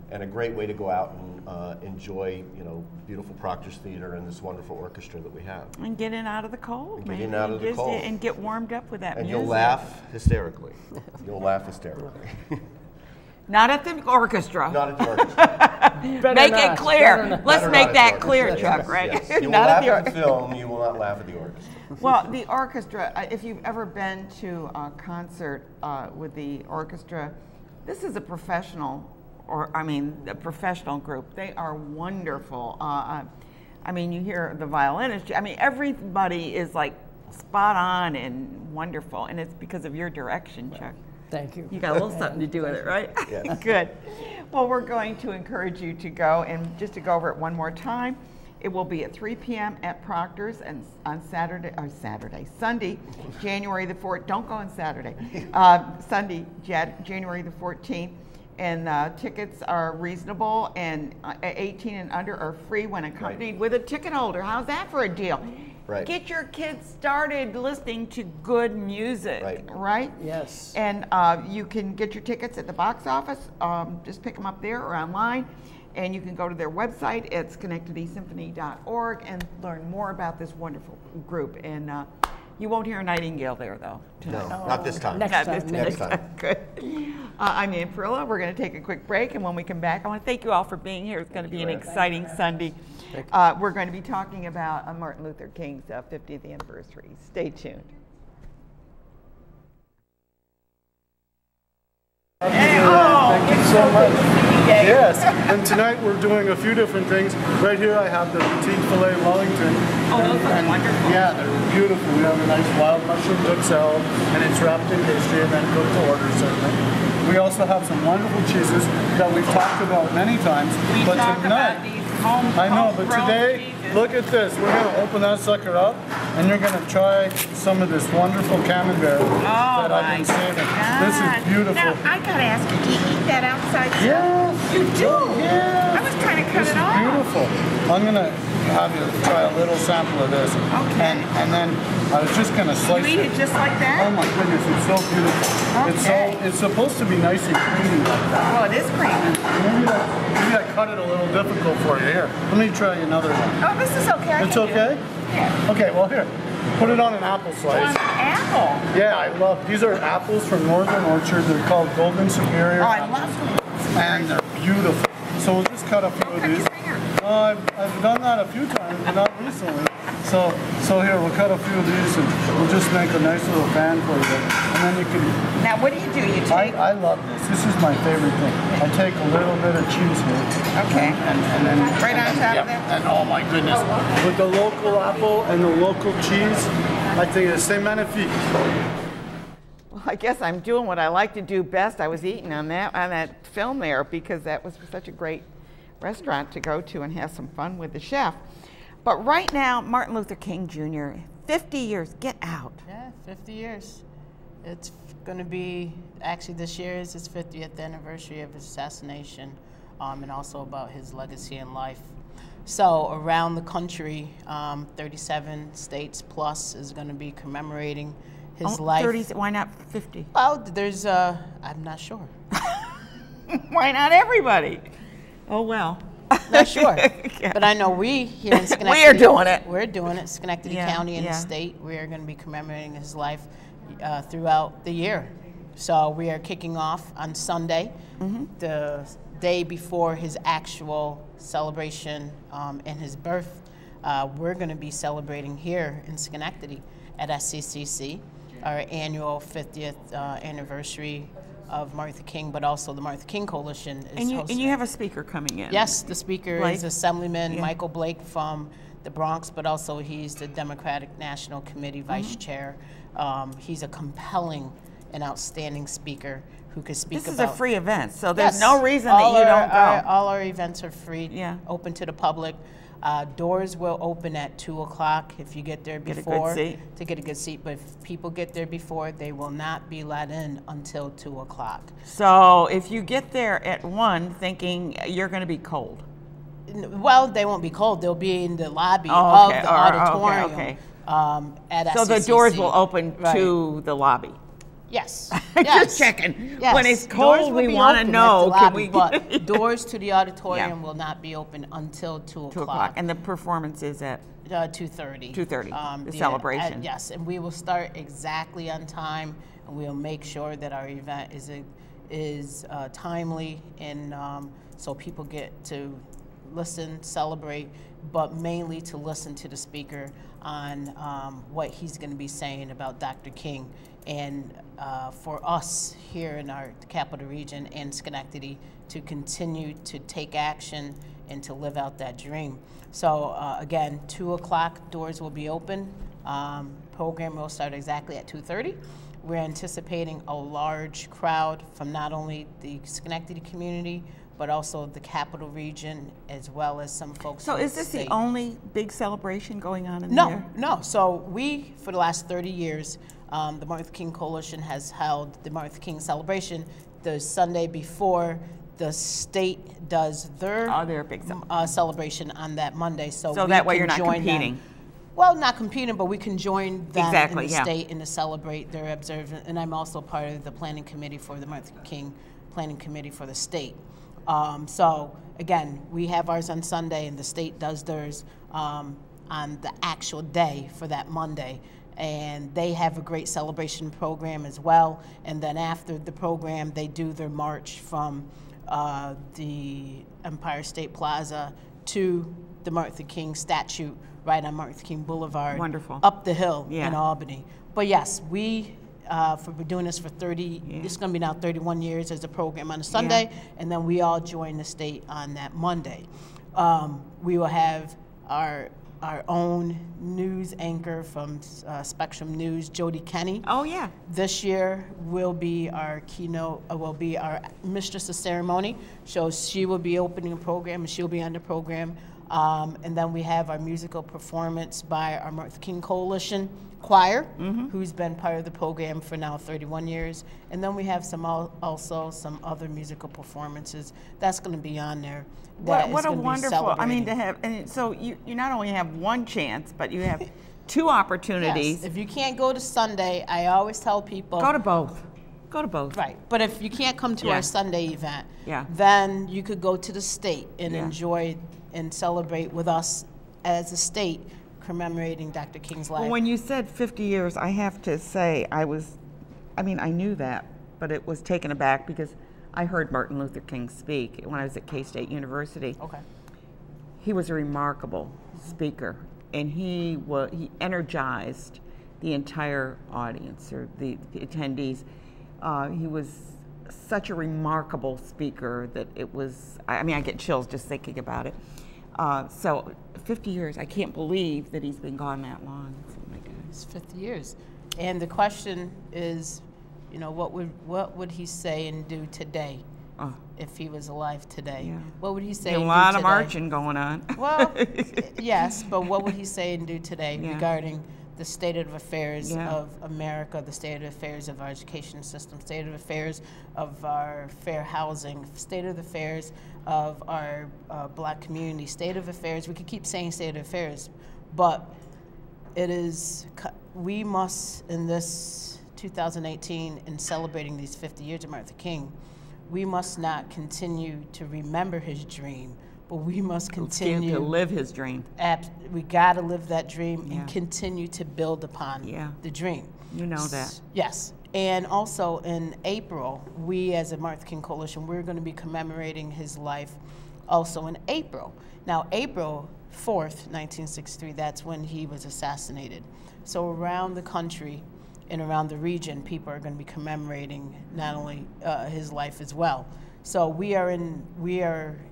and a great way to go out and enjoy, beautiful Proctor's Theater and this wonderful orchestra that we have. And get in out of the cold, and get in out of the cold. And get warmed up with that and music. You'll laugh hysterically. You'll laugh hysterically. Not at the orchestra. Not at the orchestra. Make it clear. Let's make that clear, Chuck, right? Yes. You will laugh at the film, you will not laugh at the orchestra. Well, the orchestra, if you've ever been to a concert with the orchestra, this is a professional, a professional group. They are wonderful. You hear the violinist, everybody is like spot on and wonderful, and it's because of your direction, Chuck. Thank you. You got a little something to do with it, right? Yes. Good. Well, we're going to encourage you to go, and just to go over it one more time, it will be at 3 p.m. at Proctor's and on Sunday, January the 4th. Don't go on Saturday. Sunday, January the 14th. And tickets are reasonable, and 18 and under are free when accompanied with a ticket holder. How's that for a deal? Right. Get your kids started listening to good music, right? Yes. And you can get your tickets at the box office. Just pick them up there or online. And you can go to their website at SchenectadySymphony.org and learn more about this wonderful group. And you won't hear a nightingale there, though. No, not this time. Next time. Good. I'm Ann Perilla. We're going to take a quick break, and when we come back, I want to thank you all for being here. It's going to be an exciting Sunday. We're going to be talking about Martin Luther King's 50th anniversary. Stay tuned. Thank you so much. Yes, and tonight we're doing a few different things. Right here I have the boutique filet Wellington. Oh, those look wonderful. Yeah, they're beautiful. We have a nice wild mushroom duxelle, and it's wrapped in pastry and then cooked to order, certainly. We also have some wonderful cheeses that we've talked about many times. But tonight, I know, but today, look at this. We're going to open that sucker up, and you're going to try some of this wonderful camembert that I've been saving. This is beautiful. Now, I got to ask you, do you eat that outside? Yes. You do? Yeah. I was trying to cut this it off. This is beautiful. I'm going to have you try a little sample of this. Okay. And then I was just going to slice it. You eat it just like that? Oh my goodness, it's so beautiful. Okay. It's supposed to be nice and creamy like that. Well, it is creamy. Maybe I cut it a little difficult for you. Here, let me try another one. Oh, this is okay. It's okay? Yeah. Okay, well here, put it on an apple slice. On an apple? Yeah, I love, these are apples from Northern Orchard. They're called Golden Superior. Oh, I love them. And they're beautiful. So we'll just cut a few of these. I've done that a few times, but not recently. So here, we'll cut a few of these and we'll just make a nice little fan for you. And then you can... Now, what do? You take... I love this. This is my favorite thing. I take a little bit of cheese here. Okay. And then... Right on top of that? And oh my goodness. With the local apple and the local cheese, I think it's c'est magnifique. Well, I guess I'm doing what I like to do best. I was eating on that film there because that was such a great restaurant to go to and have some fun with the chef. But right now, Martin Luther King Jr., 50 years, get out. Yeah, 50 years. It's going to be, actually this year is his 50th anniversary of his assassination, and also about his legacy in life. So around the country, 37 states plus is going to be commemorating his life. 30, why not 50? Well, there's, I'm not sure. Why not everybody? Oh, well. Not sure. Yeah. But I know we here in Schenectady. We are doing it. We're doing it. Schenectady County and the state. We are going to be commemorating his life throughout the year. So we are kicking off on Sunday, the day before his actual celebration and his birth. We're going to be celebrating here in Schenectady at SCCC, our annual 50th anniversary of Martin Luther King, but also the Martin Luther King Coalition is hosting. And you have a speaker coming in. Yes, the speaker is Assemblyman Michael Blake from the Bronx, but also he's the Democratic National Committee Vice Chair. He's a compelling and outstanding speaker who could speak about... This is a free event, so there's no reason that you don't go. All our events are free, open to the public. Doors will open at 2 o'clock if you get there before. Get a good seat. To get a good seat, but if people get there before, they will not be let in until 2 o'clock. So if you get there at 1 thinking you're going to be cold. Well, they won't be cold. They'll be in the lobby Oh, okay. of the auditorium. Okay. At So the SCCC. doors will open Right. to the lobby. Yes. Just checking. Yes. When it's Doors cold, will we be want to open at know. the Can lobby, we? but doors to the auditorium Yeah. will not be open until 2 2 o'clock. And the performance is at 2:30. 2:30. The celebration. Yes, and we will start exactly on time, and we'll make sure that our event is timely, and so people get to listen, celebrate, but mainly to listen to the speaker on what he's going to be saying about Dr. King, and for us here in our Capital Region and Schenectady to continue to take action and to live out that dream. So again, 2 o'clock doors will be open. Program will start exactly at 2:30. We're anticipating a large crowd from not only the Schenectady community, but also the Capital Region, as well as some folks. So from is this the state. only big celebration going on in the year? No. So we, for the last 30 years, the Martin Luther King Coalition has held the Martin Luther King celebration the Sunday before the state does their big celebration on that Monday. So that way can you're not join competing. them. Well, not competing, but we can join them Exactly, in the yeah. state and to celebrate their observance. And I'm also part of the planning committee for the Martin Luther King Planning Committee for the state. So again, we have ours on Sunday, and the state does theirs on the actual day for that Monday. And they have a great celebration program as well. And then after the program, they do their march from the Empire State Plaza to the Martin Luther King statue right on Martin Luther King Boulevard. Wonderful. Up the hill Yeah. in Albany. But yes, we're doing this for 30, this is going to be now 31 years as a program on a Sunday, and then we all join the state on that Monday. We will have our own news anchor from Spectrum News, Jody Kenny. Oh, yeah. This year will be our keynote, will be our mistress of ceremony. So she will be opening the program, and she'll be on the program. And then we have our musical performance by our Martin Luther King Coalition Choir, who's been part of the program for now 31 years. And then we have also some other musical performances that's going to be on there. What a wonderful, I mean, to have, and so you not only have one chance, but you have 2 opportunities. Yes. If you can't go to Sunday, I always tell people. Go to both. Go to both. Right. But if you can't come to our Sunday event, Yeah. then you could go to the state and Yeah. enjoy and celebrate with us as a state commemorating Dr. King's life. Well, when you said 50 years, I have to say I knew that, but it was taken aback because I heard Martin Luther King speak when I was at K-State University. Okay. He was a remarkable speaker, and he energized the entire audience or the attendees. He was such a remarkable speaker that it was, I get chills just thinking about it. So 50 years, I can't believe that he's been gone that long. Oh my goodness. It's 50 years. And the question is, what would he say and do today if he was alive today? Yeah. What would he say A and lot do of today? marching going on. Well, yes, but what would he say and do today Yeah. regarding the state of affairs Yeah. of America, the state of affairs of our education system, state of affairs of our fair housing, state of affairs of our black community, state of affairs, we could keep saying state of affairs, but we must, in this 2018, in celebrating these 50 years of Martin Luther King, we must not continue to remember his dream, but we must continue to live his dream. We got to live that dream Yeah. and continue to build upon the dream. You know that. Yes. And also in April, we as a Martin Luther King Coalition, we're going to be commemorating his life also in April. Now, April 4th, 1963, that's when he was assassinated. So around the country and around the region, people are going to be commemorating not only his life as well. So we are in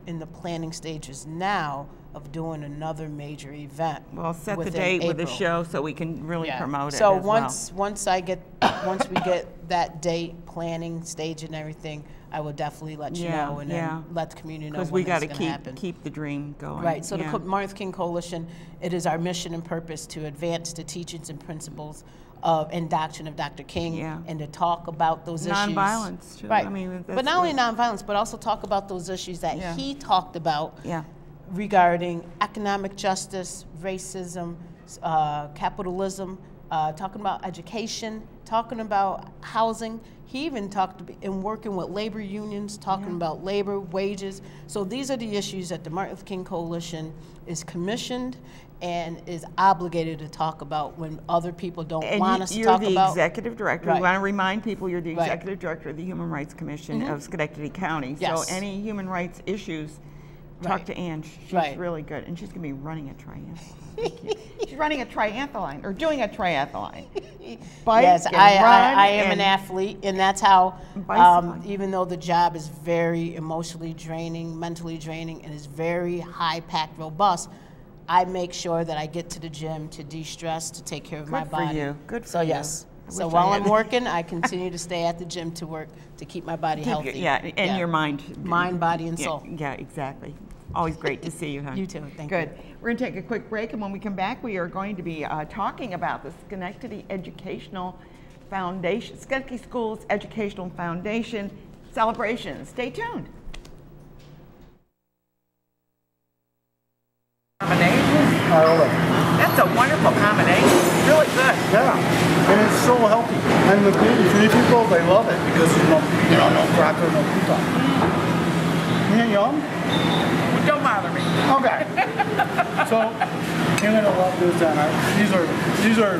the planning stages now of doing another major event. Well, set the within date with the April. show so we can really promote it. So as once I get once we get that date, planning, stage, and everything, I will definitely let you know, and then let the community know when it's going to happen. Because we got to keep the dream going. Right. So the Martin Luther King Coalition, it is our mission and purpose to advance the teachings and principles and doctrine of Dr. King, and to talk about those issues. Nonviolence, too. Right. I mean, but not only nonviolence, but also talk about those issues that he talked about regarding economic justice, racism, capitalism, talking about education, talking about housing. He even talked in working with labor unions, talking about labor, wages. So these are the issues that the Martin Luther King Coalition is commissioned and is obligated to talk about when other people don't want us to talk about. You're the executive director. We want to remind people you're the executive director of the Human Rights Commission of Schenectady County. So any human rights issues, talk to Ann. She's really good, and she's going to be running a triathlon. She's running a triathlon, or doing a triathlon. Yes, I am an athlete, and that's how, even though the job is very emotionally draining, mentally draining, and is very high-packed, robust, I make sure that I get to the gym to de-stress, to take care of my body. Good for you. Good for you. So yes. So while I'm working, I continue to stay at the gym to work to keep my body healthy. And your mind. Mind, body, and soul. Yeah, exactly. Always great to see you, huh? You too. Thank you. Good. We're going to take a quick break, and when we come back, we are going to be talking about the Schenectady Educational Foundation, Schenectady Schools Educational Foundation celebration. Stay tuned. Combination? That's a wonderful combination. Really good. Yeah, and it's so healthy. And the gluten-free people, they love it because there's no cracker, no crouton. Ain't yum? Don't bother me. Okay. So you're gonna love this, Anna. These are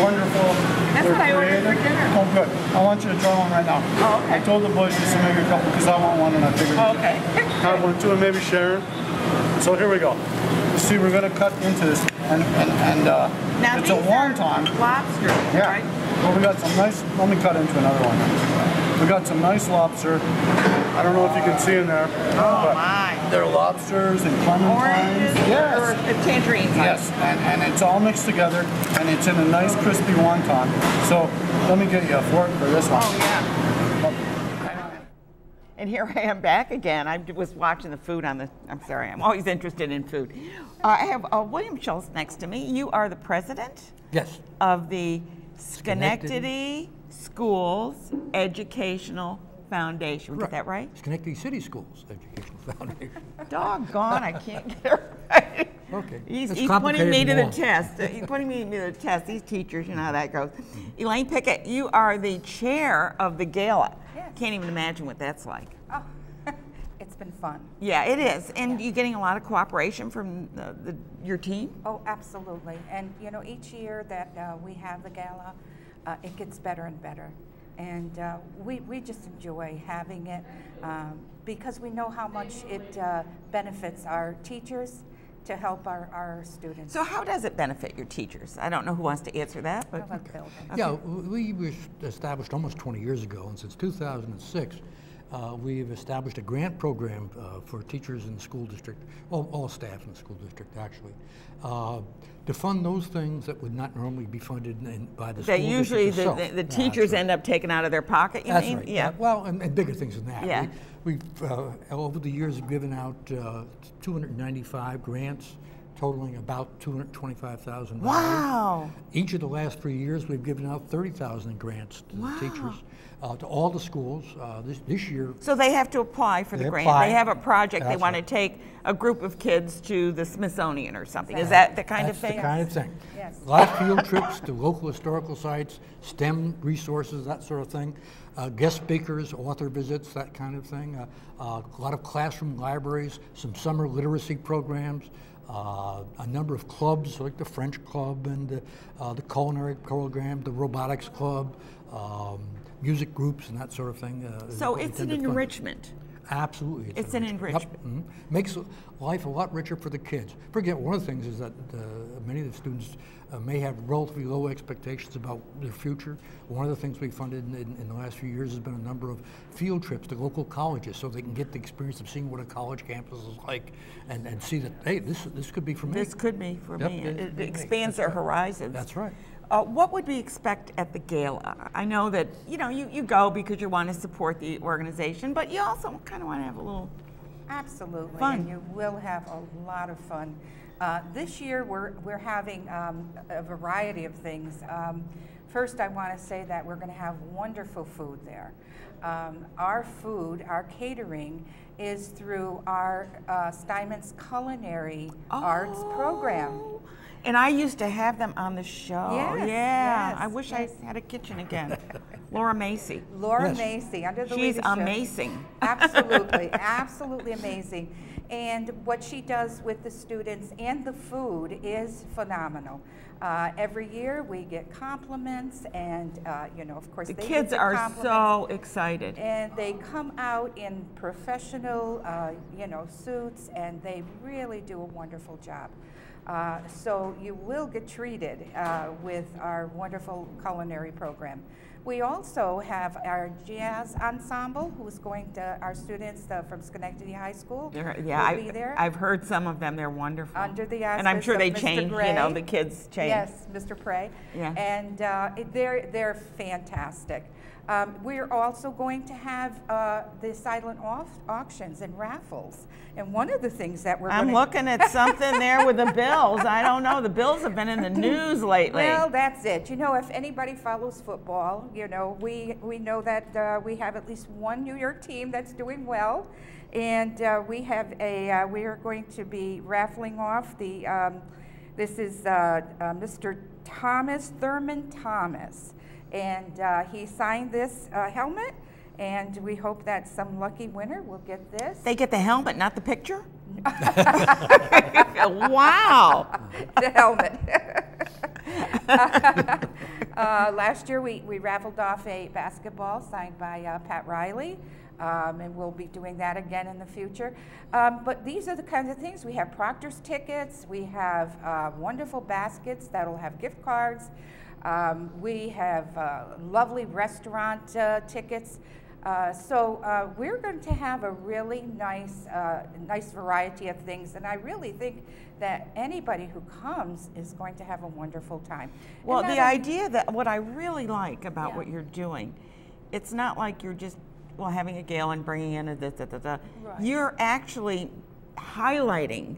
wonderful. That's what I ordered for dinner. Oh, good. I want you to try one right now. Oh, okay. I told the boys just to make a couple because I want one, and I figured. Okay. Have one too, and maybe Sharon. So here we go. See, we're gonna cut into this, and now it's a wonton. Lobster. Yeah. Right? Well, we got some nice. Let me cut into another one. We got some nice lobster. I don't know if you can see in there. Oh my! They're lobsters and clementines. Yes. Or tangerines. Yes, and it's all mixed together, and it's in a nice crispy wonton. So let me get you a fork for this one. Oh yeah. And here I am back again. I was watching the food on the, I'm sorry, I'm always interested in food. I have William Schultz next to me. You are the president? Yes. Of the Schenectady Schools Educational Foundation. We get that right? Schenectady City Schools Educational Foundation. Doggone, I can't get it right. Okay. He's putting me to the test. He's putting me to the test. These teachers, you know how that goes. Elaine Pickett, you are the chair of the gala. Yes. Can't even imagine what that's like. Oh, it's been fun. Yeah, it is. And you getting a lot of cooperation from your team? Oh, absolutely. And you know, each year that we have the gala, it gets better and better. And we just enjoy having it because we know how much it benefits our teachers to help our students. So how does it benefit your teachers? I don't know who wants to answer that, but okay. Yeah, we were established almost 20 years ago, and since 2006, we've established a grant program for teachers in the school district, all staff in the school district actually, to fund those things that would not normally be funded by the school district. Usually the teachers right. end up taking out of their pocket, you mean? Right. Yeah. Well, and bigger things than that. Yeah. We've over the years have given out 295 grants, totaling about $225,000. Wow! Each of the last 3 years, we've given out 30,000 grants to the teachers, to all the schools. This year, so they have to apply for the grant. They have a project. They want to take a group of kids to the Smithsonian or something. Is that the kind of thing? That's the kind of thing. Yes. A lot of field trips to local historical sites, STEM resources, that sort of thing. Guest speakers, author visits, that kind of thing. A lot of classroom libraries, some summer literacy programs, a number of clubs like the French Club and the culinary program, the robotics club, music groups and that sort of thing. So it's an enrichment. Absolutely. It's an enrichment. Yep. Mm-hmm. Makes life a lot richer for the kids. Forget, one of the things is that many of the students may have relatively low expectations about their future. One of the things we funded in the last few years has been a number of field trips to local colleges so they can get the experience of seeing what a college campus is like and see that, hey, this could be for me. This could be for me. It expands their horizons. That's right. What would we expect at the gala? I know that you go because you want to support the organization, but you also kind of want to have a little absolutely fun. And you will have a lot of fun. This year we're having a variety of things. First, I want to say that we're going to have wonderful food there. Our food, our catering, is through our Steinman's Culinary Arts program. And I used to have them on the show. Yes, yeah, yes, I wish I had a kitchen again. Laura Macy. Laura Macy, under the She's leadership. amazing. Absolutely, absolutely amazing. And what she does with the students and the food is phenomenal. Every year we get compliments, and of course, the they kids get the are compliments, so excited. and they come out in professional, suits, and they really do a wonderful job. So you will get treated with our wonderful culinary program. We also have our jazz ensemble, who's going to, our students from Schenectady High School will be there. I've heard some of them. They're wonderful. Under the and I'm auspices sure of they Mr. change, Gray. the kids change. Yes, Mr. Prey. Yeah. And they're fantastic. We're also going to have the silent auctions and raffles. And one of the things that I'm looking at something there with the Bills. I don't know. The Bills have been in the news lately. Well, that's it. If anybody follows football, we know that we have at least one New York team that's doing well. And we have we are going to be raffling off this is Mr. Thurman Thomas. And he signed this helmet, and we hope that some lucky winner will get this. They get the helmet, not the picture? Wow. The helmet. Last year we raffled off a basketball signed by Pat Riley. And we'll be doing that again in the future. But these are the kinds of things. We have Proctor's tickets. We have wonderful baskets that'll have gift cards. We have lovely restaurant tickets. So we're going to have a really nice variety of things, and I really think that anybody who comes is going to have a wonderful time. Well, the idea that what I really like about what you're doing, it's not like you're just having a gala and bringing in a da-da-da-da. Right. You're actually highlighting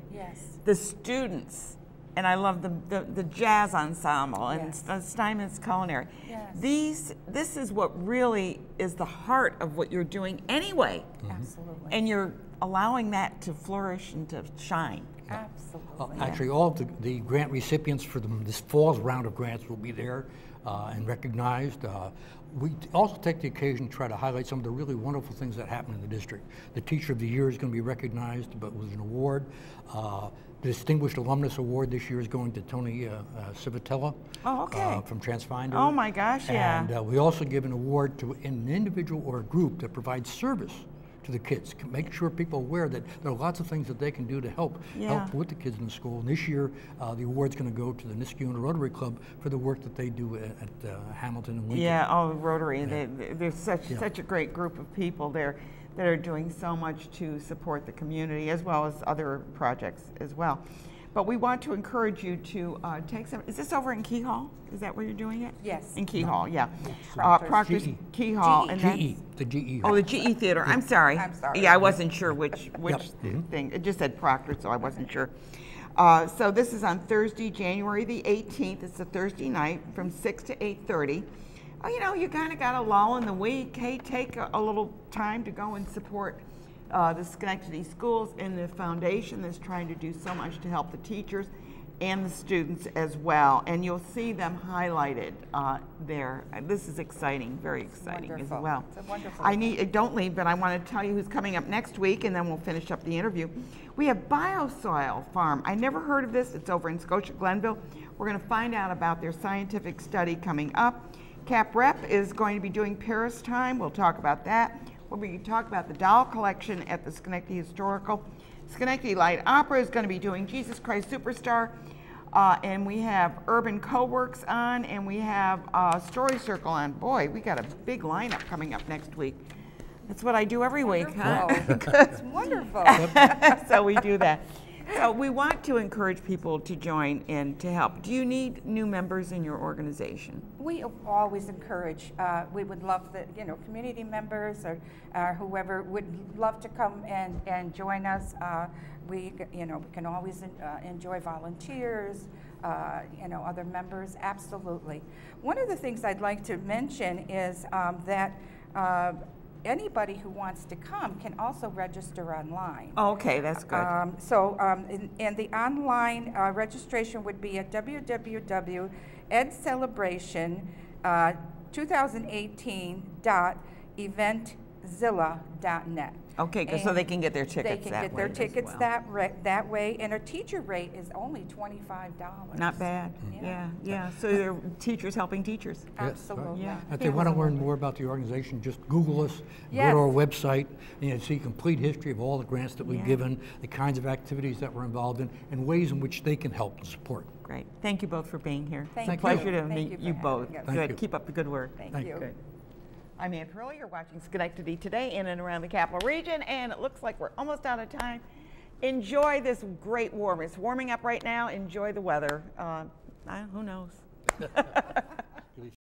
the students. And I love the jazz ensemble and Steinman's Culinary. Yes. This is what really is the heart of what you're doing anyway. Absolutely. And you're allowing that to flourish and to shine. Absolutely. Well, actually, all of the grant recipients for this fall's round of grants will be there and recognized. We also take the occasion to try to highlight some of the really wonderful things that happen in the district. The Teacher of the Year is going to be recognized, but with an award. The Distinguished Alumnus Award this year is going to Tony Civitella from TransFinder. Oh my gosh, yeah. And we also give an award to an individual or a group that provides service to the kids. Make sure people are aware that there are lots of things that they can do to help with the kids in the school. And this year, the award's going to go to the Niskayuna Rotary Club for the work that they do at Hamilton and Lincoln. Yeah, Rotary. Yeah. They're such a great group of people there that are doing so much to support the community as well as other projects as well. But we want to encourage you to take some. Is this over in Key Hall? Is that where you're doing it? Yes. In Key Hall, yeah. Proctor's Key Hall. GE. And the GE. Oh, the GE Theater. I'm sorry. I'm sorry. Yeah, I wasn't sure which thing. It just said Proctor, so I wasn't sure. So this is on Thursday, January the 18th. It's a Thursday night from 6 to 8:30. You kind of got a lull in the week. Hey, take a little time to go and support the Schenectady schools and the foundation that's trying to do so much to help the teachers and the students as well. And you'll see them highlighted there. This is exciting, very exciting as well. It's a wonderful Don't leave, but I want to tell you who's coming up next week, and then we'll finish up the interview. We have Biosoil Farm. I never heard of this. It's over in Scotia Glenville. We're going to find out about their scientific study coming up. Cap Rep is going to be doing Paris Time. We'll talk about that. We'll be talk about the doll collection at the Schenectady Historical. Schenectady Light Opera is going to be doing Jesus Christ Superstar. And we have Urban Co-Works on, and we have Story Circle on. Boy, we got a big lineup coming up next week. That's what I do every week, huh? It's wonderful. So we do that. So we want to encourage people to join in to help. Do you need new members in your organization? We always encourage. We would love the community members or whoever would love to come and join us. We can always enjoy volunteers. Other members, absolutely. One of the things I'd like to mention is that anybody who wants to come can also register online. Oh, okay, that's good. And the online registration would be at www.edcelebration2018.eventzilla.net. Okay, so they can get their tickets that way. They can get their tickets that way, and a teacher rate is only $25. Not bad. Yeah. So they're teachers helping teachers. Absolutely. Yeah. If they want to learn more about the organization, just Google us, go to our website, and you see complete history of all the grants that we've given, the kinds of activities that we're involved in, and ways in which they can help and support. Great. Thank you both for being here. Thank you. Pleasure to meet you both. Good. Keep up the good work. Thank you. Good. I'm Ann Pearl. You're watching Schenectady Today in and around the capital region, and it looks like we're almost out of time. Enjoy this great warm. It's warming up right now. Enjoy the weather. Who knows?